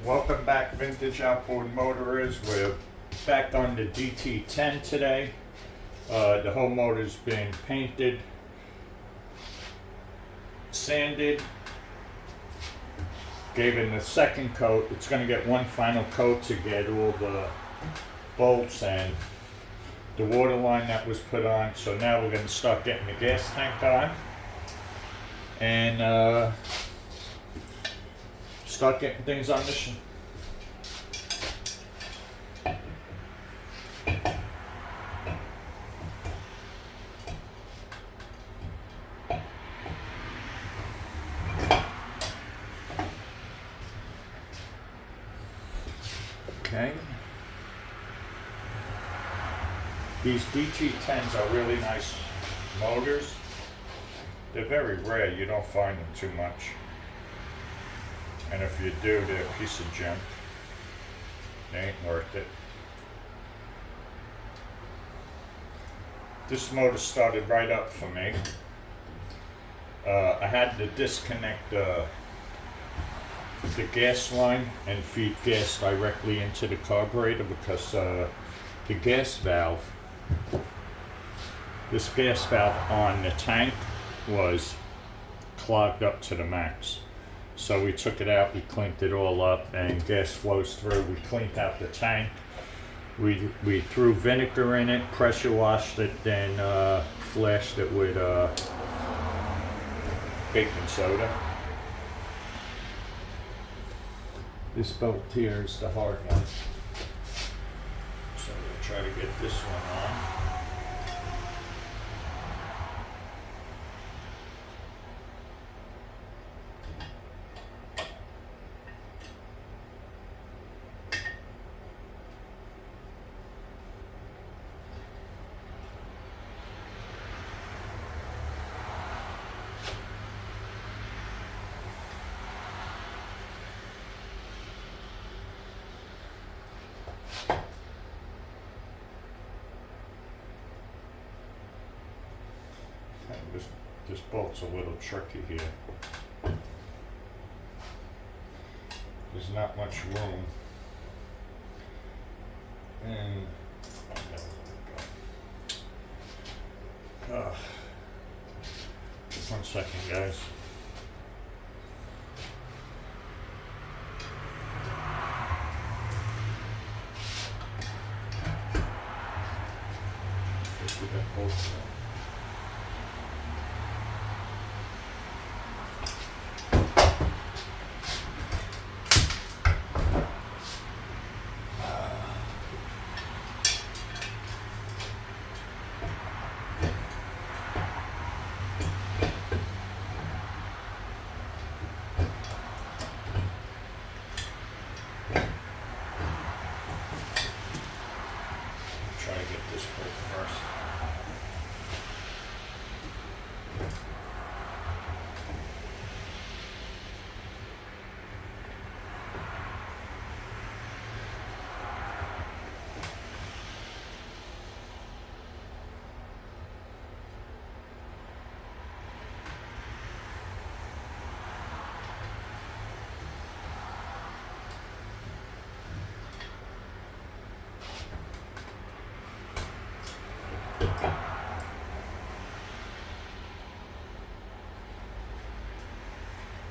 Welcome back, vintage outboard motorists. We're back on the DT-10 today. The whole motor's been painted, sanded, gave it a second coat. It's going to get one final coat to get all the bolts and the water line that was put on. So now we're going to start getting the gas tank on and start getting things on the Okay. These DT-10s are really nice motors. They're very rare. You don't find them too much. And if you do, they're a piece of junk. They ain't worth it. This motor started right up for me. I had to disconnect the gas line and feed gas directly into the carburetor because the gas valve, this gas valve on the tank was clogged up to the max. So we took it out, we cleaned it all up, and gas flows through. We cleaned out the tank. We threw vinegar in it, pressure washed it, then flashed it with baking soda. This bolt here is the hard one. So we'll try to get this one on. This bolt's a little tricky here. There's not much room. And one second, guys. Let's get that bolt out. Try to get this bolt first.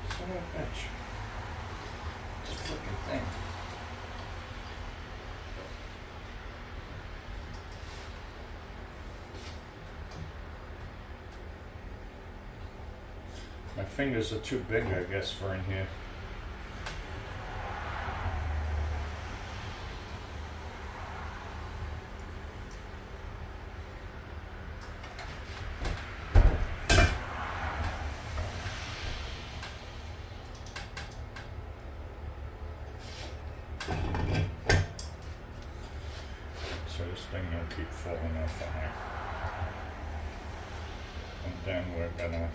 Son of a bitch. This freaking thing. My fingers are too big, I guess, for in here. So this thing will keep falling off the hanger. And then we're gonna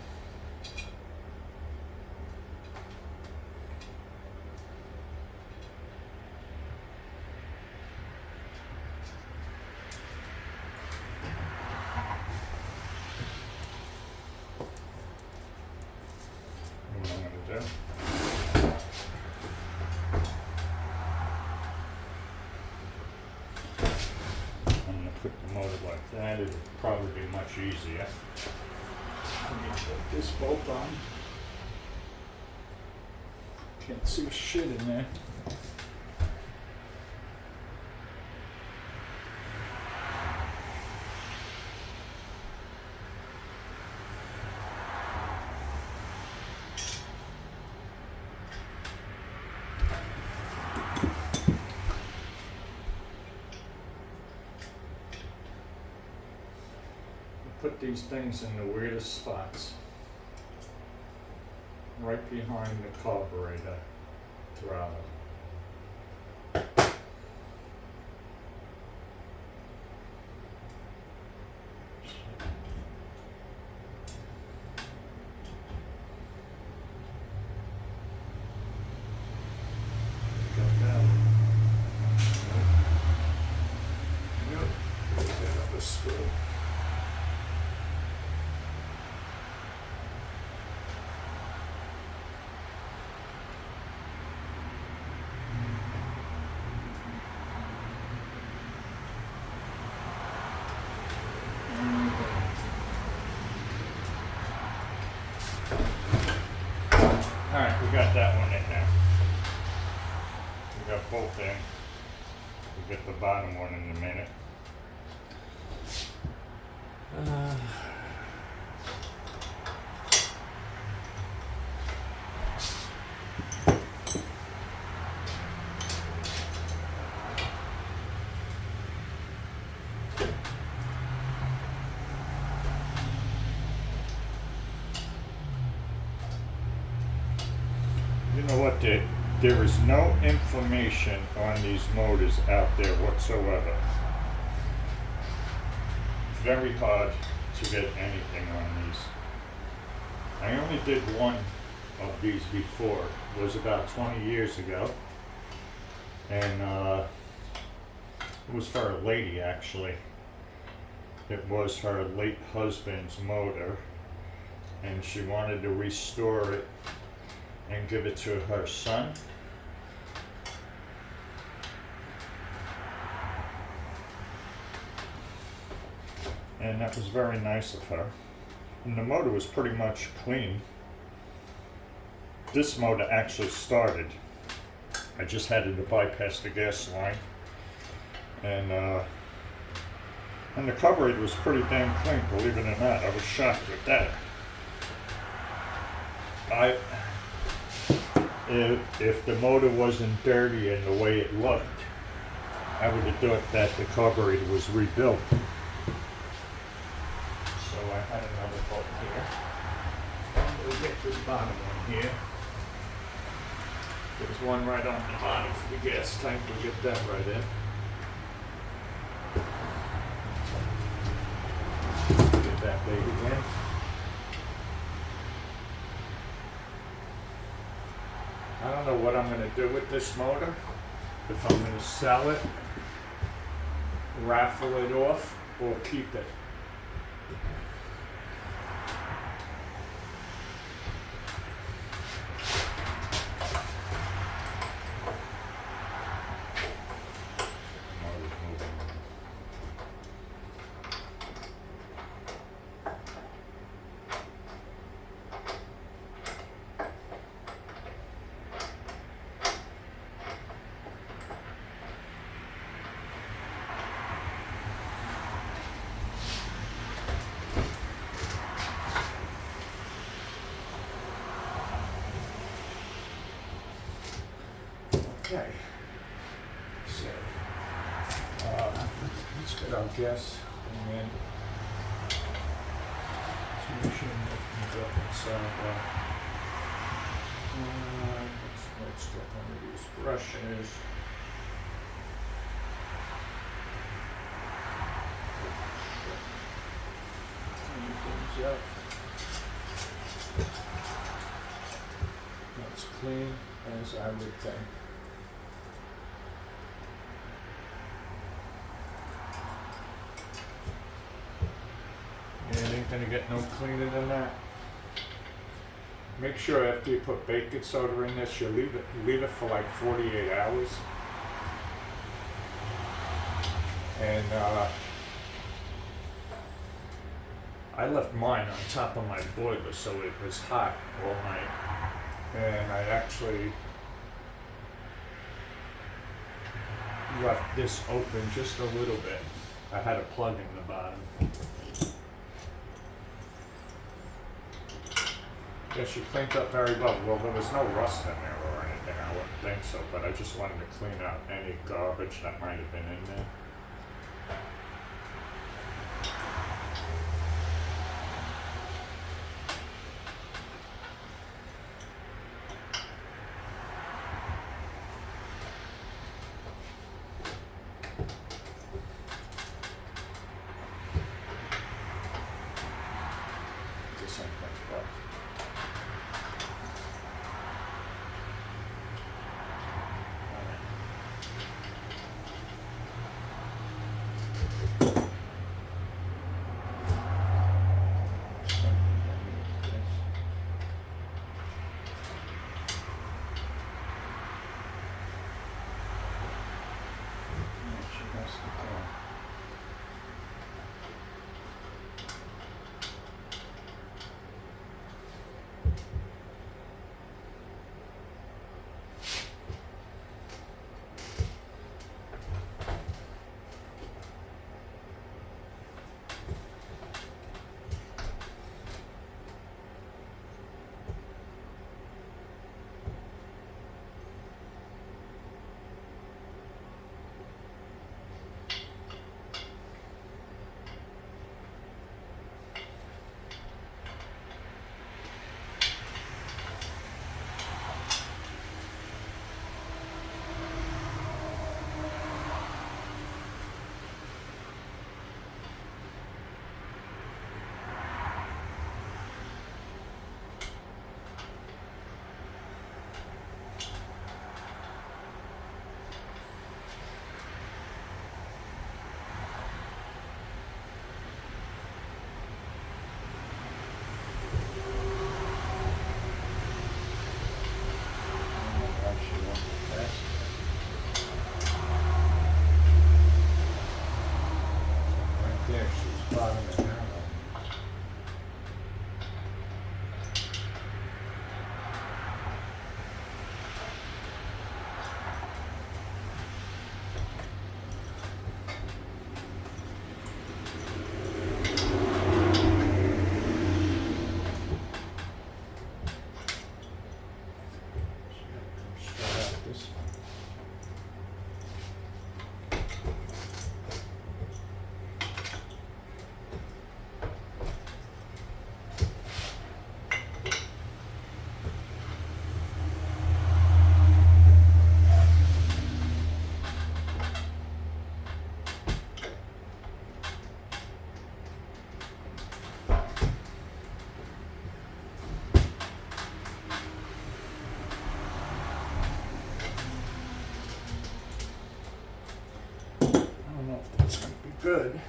what I'm gonna do. put the motor like that, it'd probably be much easier. Let me put this bolt on. Can't see shit in there. Put these things in the weirdest spots. Right behind the carburetor throttle. Got that. Yep. Get that other screw. Alright, we got that one in now. We got both in. We'll get the bottom one in a minute. You know what, there is no information on these motors out there whatsoever. Very hard to get anything on these. I only did one of these before. It was about 20 years ago. And it was for a lady, actually. It was her late husband's motor. And she wanted to restore it and give it to her son. And that was very nice of her. And the motor was pretty much clean. This motor actually started. I just had it to bypass the gas line. And the carburetor was pretty damn clean, believe it or not. I was shocked with that. If the motor wasn't dirty and the way it looked, I would have thought that the carburetor was rebuilt. So I had another bolt here. We'll get this bottom one here. There's one right on the bottom for the gas tank. We'll get that right in. Get that baby in. I don't know what I'm going to do with this motor. If I'm going to sell it, raffle it off, or keep it. Okay, so let's get our gas and then this machine opens up inside that. Let's get one of these brushes. Clean things up. That's clean as I would think. It ain't gonna get no cleaner than that. Make sure after you put baking soda in this, you leave it for like 48 hours. And I left mine on top of my boiler so it was hot all night. And I actually left this open just a little bit. I had a plug in the bottom. Yeah, she cleaned up very well. Well, there was no rust in there or anything, I wouldn't think so, but I just wanted to clean out any garbage that might have been in there. Just something like that. There, she's bottom and arrow. She gotta come straight out this way. I don't know if that's gonna be good.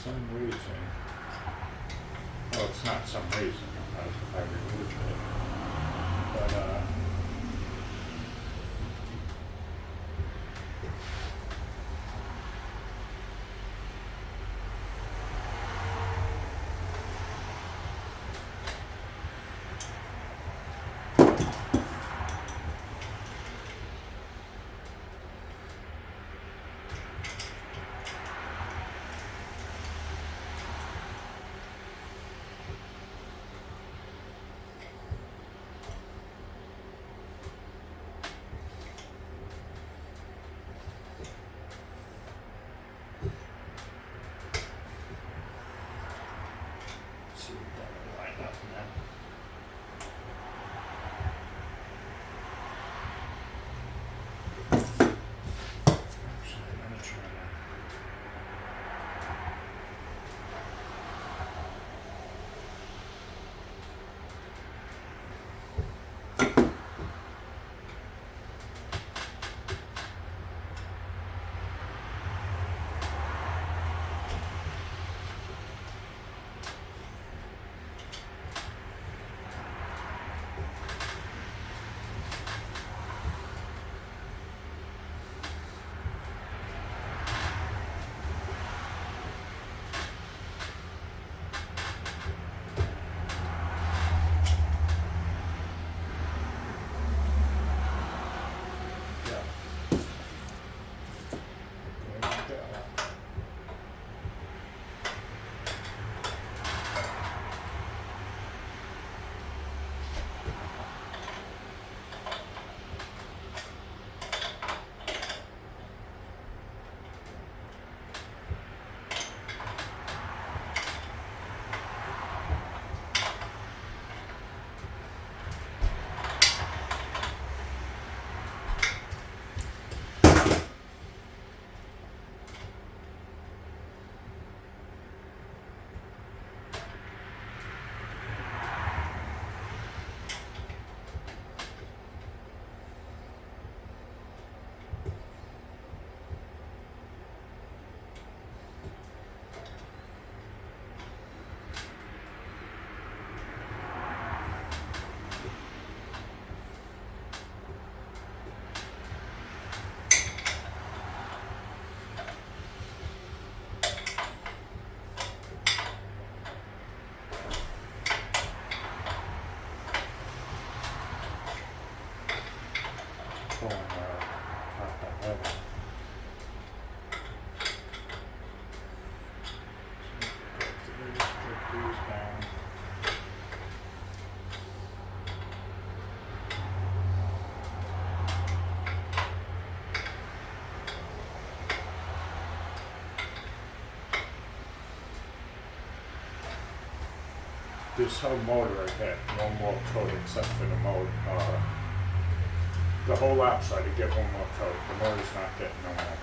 Some reason, well, it's not some reason, I removed it, but going top ahead. Put these down. This whole motor I get one more coat except for the motor. The whole outside I get one more coat. The motor's not getting no more.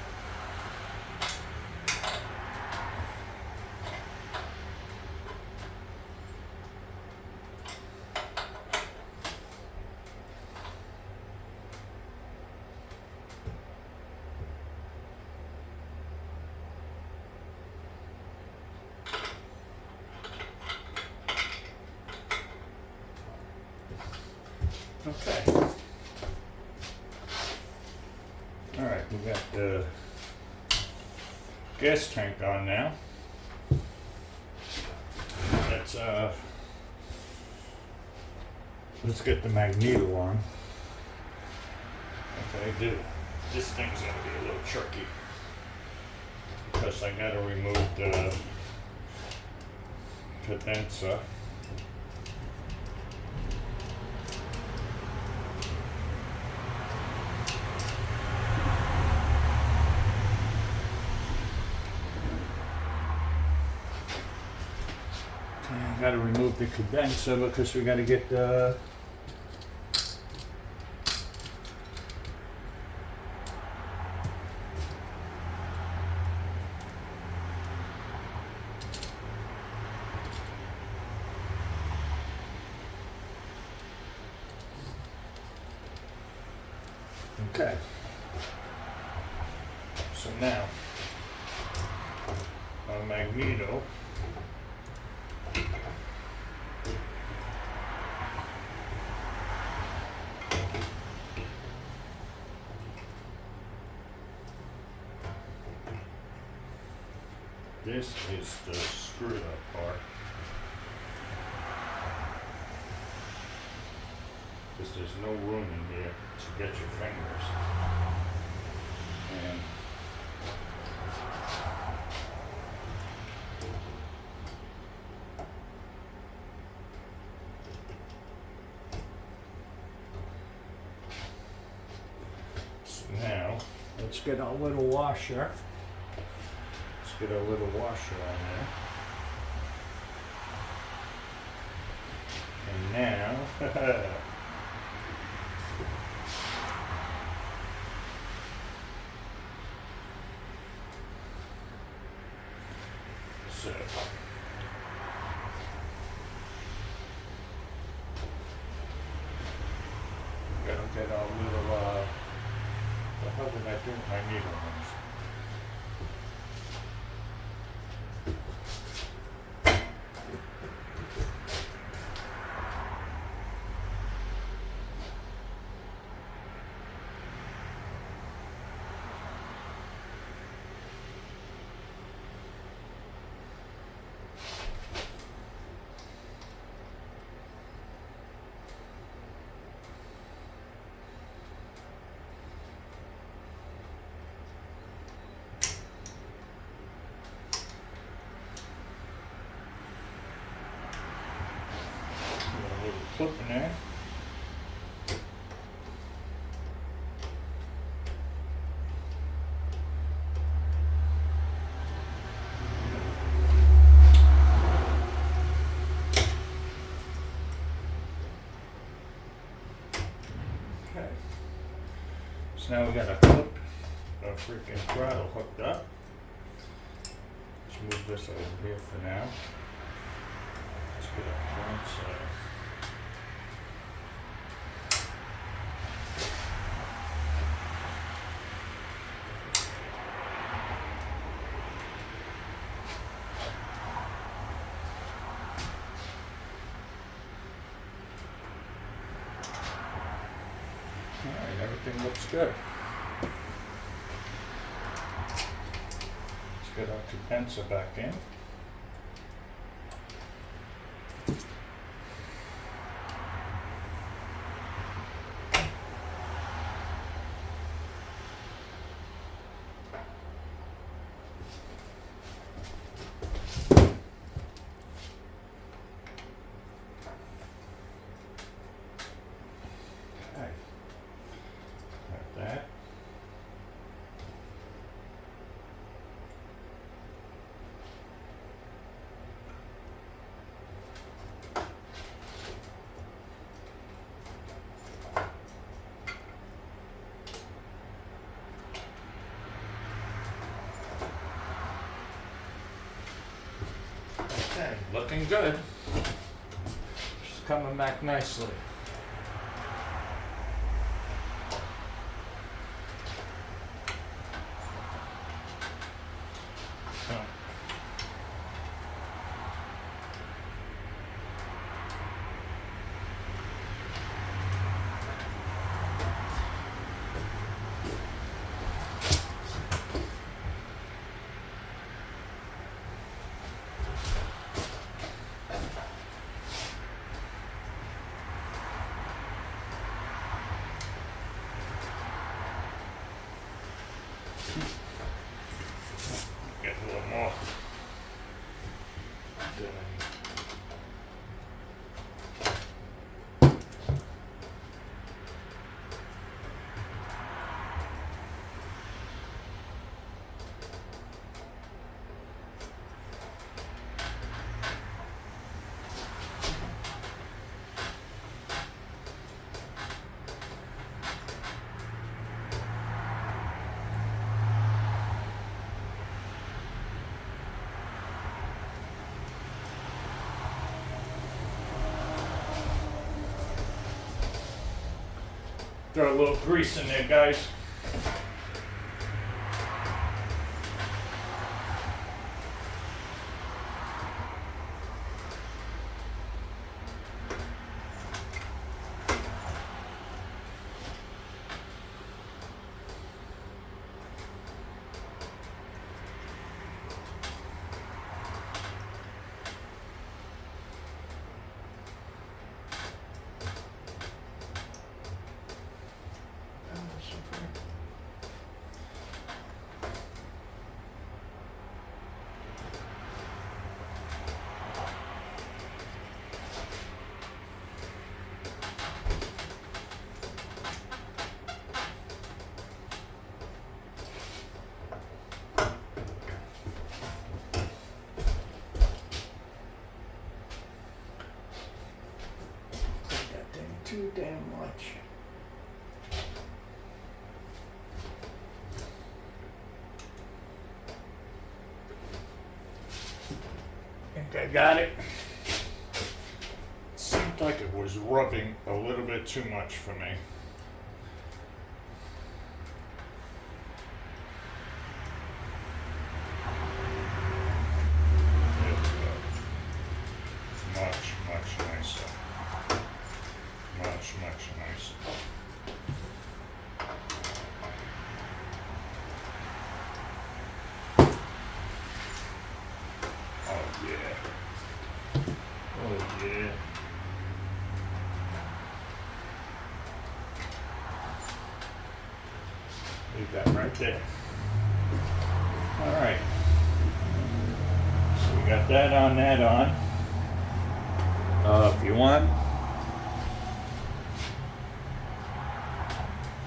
Okay. All right, we got the gas tank on now. Let's get the magneto on. Okay, this thing's gonna be a little tricky because I gotta remove the condenser. I gotta remove the condenser because we gotta get the okay. So now our magneto. This is the screwed up part. Because there's no room in here to get your fingers. And so now let's get our little washer. Get a little washer on there. And now, so, gotta get our little, the hell did I do with my needle ones? Clip in there. Okay. So now we got a clip, a freaking throttle hooked up. Let's move this over here for now. Let's get up one side. Alright, everything looks good. Let's get our condenser back in. looking good. She's coming back nicely. Get a little more. Throw a little grease in there, guys. Too damn much. Think I got it. Seemed like it was rubbing a little bit too much for me. There we go. Much, much nicer. Much nicer. Oh yeah. Oh yeah. Leave that right there. All right. So we got that on, if you want,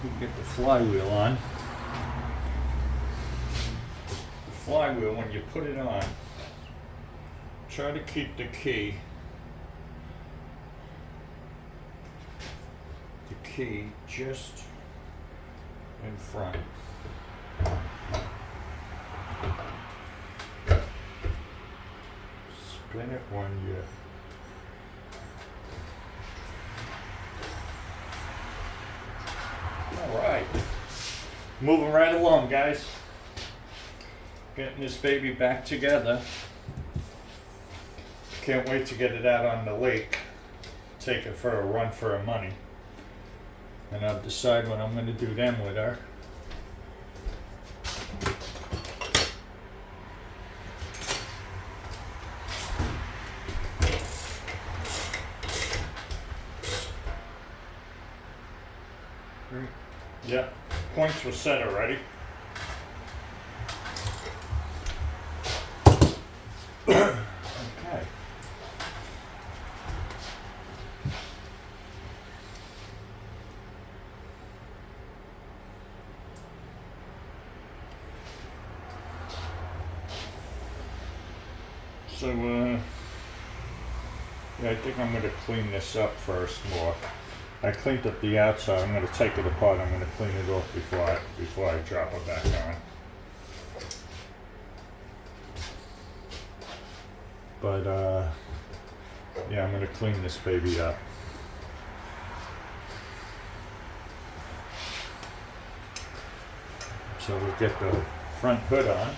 you can get the flywheel on. The flywheel, when you put it on, try to keep the key just in front. Spin it when you all right, moving right along, guys. Getting this baby back together. Can't wait to get it out on the lake. Take it for a run for her money. And I'll decide what I'm going to do then with her. Yeah, points were set already. Okay. So, yeah, I think I'm going to clean this up first more. I cleaned up the outside. I'm going to take it apart. I'm going to clean it off before I drop it back on. But yeah, I'm gonna clean this baby up. So we'll get the front hood on.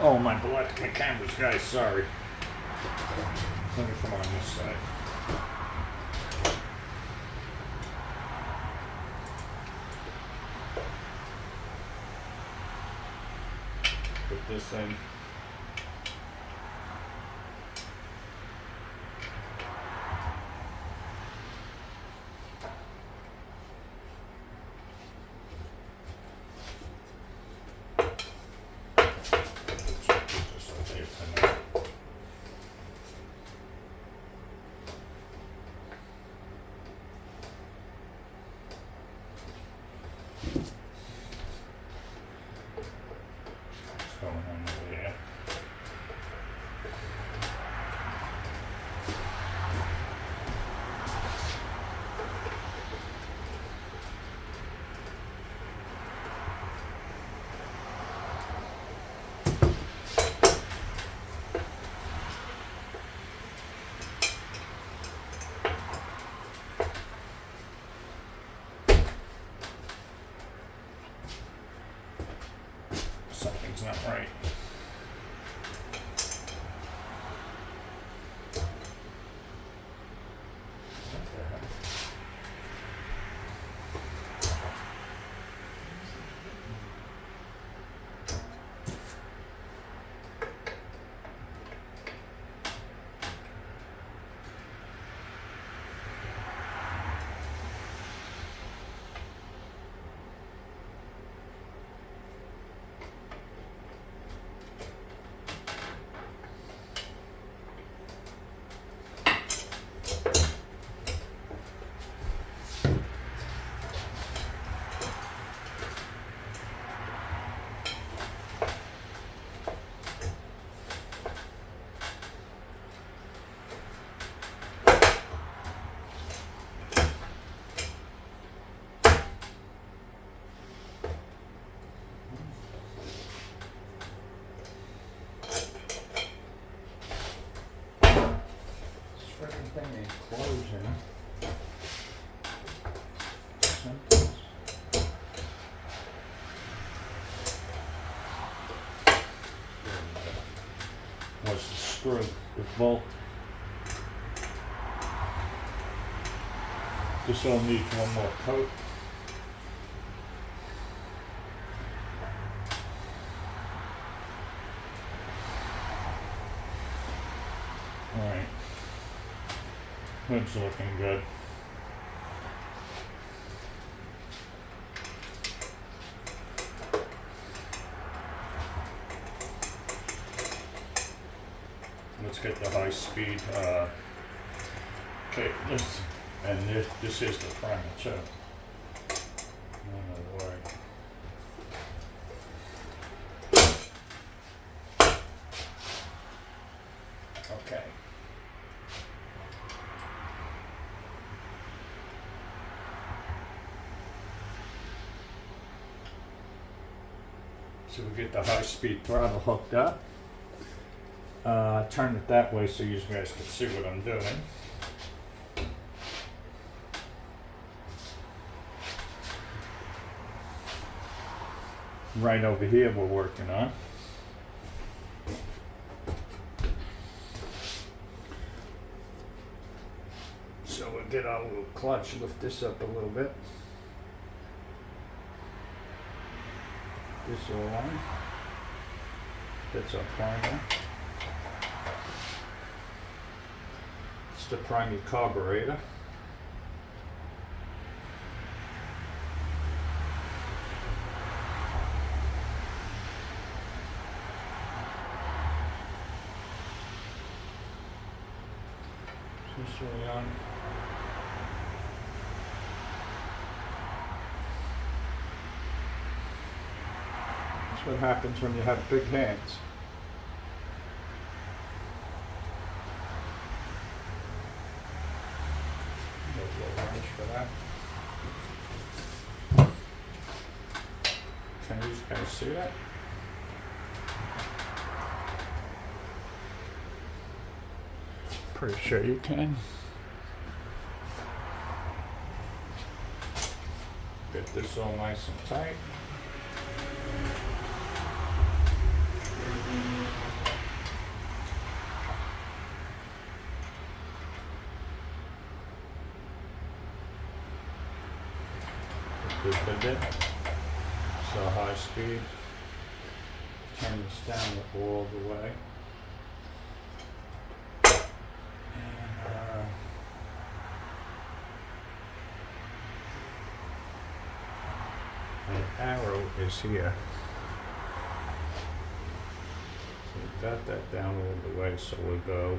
Oh, my cameras, guys, sorry. Let me come on this side. Put this in. Going on over there. Something's not right. Thing ain't closing. Was the screw, the bolt. This all needs one more coat. Alright. Hood's looking good. Let's get the high speed. Okay, this is the primer too. No way. Okay. So we get the high-speed throttle hooked up. Turn it that way so you guys can see what I'm doing. Right over here we're working on. So we'll get our little clutch, lift this up a little bit. This all on. That's our primer. It's to prime your carburetor. This way on. That's what happens when you have big hands. A little wrench for that. Can you guys see that? Pretty sure you can. Get this all nice and tight. Good bit. So high speed. Turn this down all the way. The arrow is here. So we got that down all the way, so we'll go,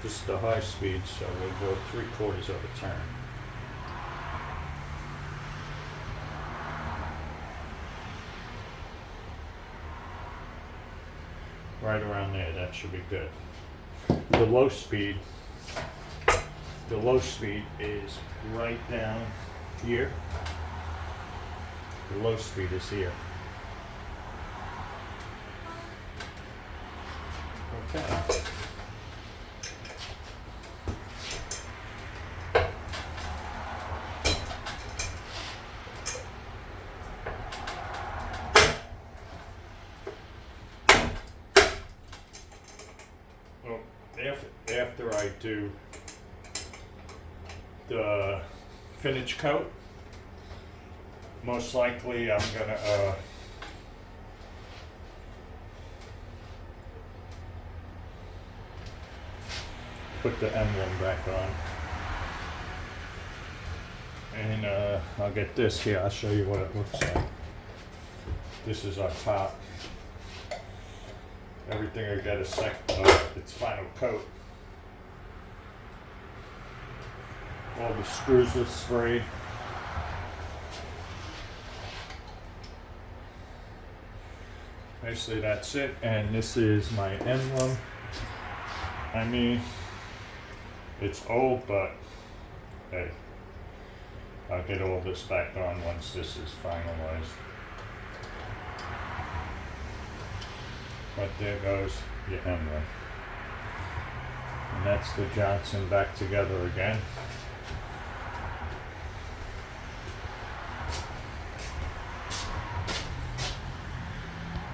this is the high speed, so we'll go 3/4 of a turn. Right around there, that should be good. The low speed is right down here. The low speed is here. Okay. Well, after I do the finish coat, most likely I'm gonna put the emblem back on, and I'll get this here. I'll show you what it looks like. This is our top. Everything will get its final coat. All the screws are sprayed. Basically that's it, and this is my emblem. I mean, it's old, but hey, I'll get all this back on once this is finalized. But there goes your emblem. And that's the Johnson back together again.